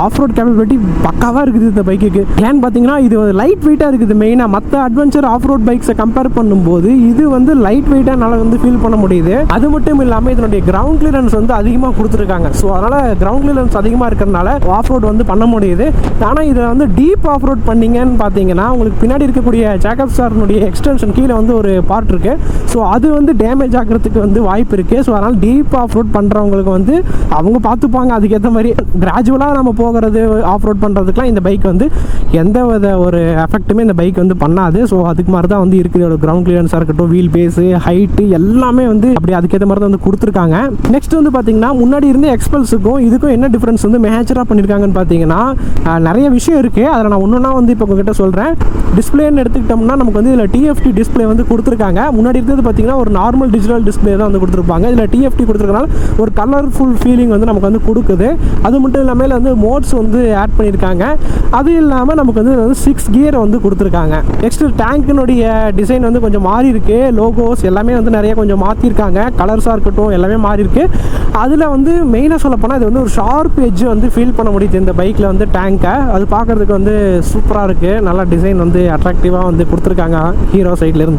Of road capability பக்காவாக இருக்குது இந்த பைக்குக்கு. ஏன்னு பார்த்தீங்கன்னா இது லைட் வெயிட்டாக இருக்குது. மெயினாக மற்ற அட்வென்ச்சர் ஆஃப் ரோட் பைக்ஸை கம்பேர் பண்ணும்போது இது வந்து லைட் வெயிட்டாக என்னால் வந்து ஃபீல் பண்ண முடியுது. அது மட்டும் இல்லாமல் இதனுடைய கிரவுண்ட் கிளியரன்ஸ் வந்து அதிகமாக கொடுத்துருக்காங்க. ஸோ அதனால் கிரவுண்ட் கிளியரன்ஸ் அதிகமாக இருக்கிறதுனால ஆஃப் ரோட் வந்து பண்ண முடியுது. ஆனால் இதில் வந்து டீப் ஆஃப் ரோட் பண்ணிங்கன்னு பார்த்தீங்கன்னா உங்களுக்கு பின்னாடி இருக்கக்கூடிய ஜேக்கப் ஸ்டார்னுடைய எக்ஸ்டென்ஷன் கீழே வந்து ஒரு பார்ட் இருக்குது. ஸோ அது வந்து டேமேஜ் ஆகிறதுக்கு வந்து வாய்ப்பு இருக்குது. ஸோ அதனால் டீப் ஆஃப் ரோட் பண்ணுறவங்களுக்கு வந்து அவங்க பார்த்துப்பாங்க. அதுக்கேற்ற மாதிரி கிராஜுவலாக நம்ம போகிறது ஆஃப் ரோட் பண்ணுறதுக்குலாம் இந்த பைக் வந்து எந்த வித ஒரு எஃபெக்ட்டுமே இந்த பைக் வந்து பண்ணாது. ஸோ அதுக்கு மாதிரி தான் வந்து இருக்குது. இதோட கிரவுண்ட் கிளியரன்ஸாக இருக்கட்டும், வீல் பேஸு, ஹைட்டு எல்லாமே வந்து அப்படி அதுக்கேற்ற மாதிரி தான் வந்து கொடுத்துருக்காங்க. நெக்ஸ்ட் வந்து பார்த்தீங்கன்னா முன்னாடி இருந்த எக்ஸ்பல்ஸுக்கும் இதுக்கும் என்ன டிஃப்ரென்ஸ் வந்து மேஜராக பண்ணியிருக்காங்கன்னு பார்த்தீங்கன்னா நிறைய விஷயம் இருக்குது. அதில் நான் ஒன்றுனா வந்து இப்போ உங்ககிட்ட சொல்கிறேன். டிஸ்பிளேன்னு எடுத்துக்கிட்டோம்னா நமக்கு வந்து இதில் டிஎஃப்டி டிஸ்பிளே வந்து கொடுத்துருக்காங்க. முன்னாடி இருக்கிறது பார்த்தீங்கன்னா ஒரு நார்மல் டிஜிட்டல் டிஸ்பிளே தான் வந்து கொடுத்துருப்பாங்க. இதில் டிஎஃப்டி கொடுத்துருக்கனால ஒரு கலர்ஃபுல் ஃபீலிங் வந்து நமக்கு வந்து கொடுக்குது. அது மட்டும் இல்லாமல் வந்து மோட்ஸ் வந்து ஆட் பண்ணியிருக்காங்க. அது இல்லாமல் நமக்கு வந்து 6 கியர் வந்து கொடுத்துருக்காங்க. நெக்ஸ்ட் டேங்க்கினுடைய டிசைன் வந்து கொஞ்சம் மாறி இருக்கு. லோகோஸ் எல்லாமே வந்து நிறைய கொஞ்சம் மாற்றிருக்காங்க. கலர்ஸாக இருக்கட்டும் எல்லாமே மாறி இருக்கு. அதில் வந்து மெயினாக சொல்ல போனால் இது வந்து ஒரு ஷார்ப் எட்ஜ் வந்து ஃபீல் பண்ண முடியுது இந்த பைக்கில் வந்து டேங்கை. அது பார்க்குறதுக்கு வந்து சூப்பராக இருக்குது. நல்லா டிசைன் வந்து அட்ராக்டிவாக வந்து கொடுத்துருக்காங்க ஹீரோ சைட்லேருந்து.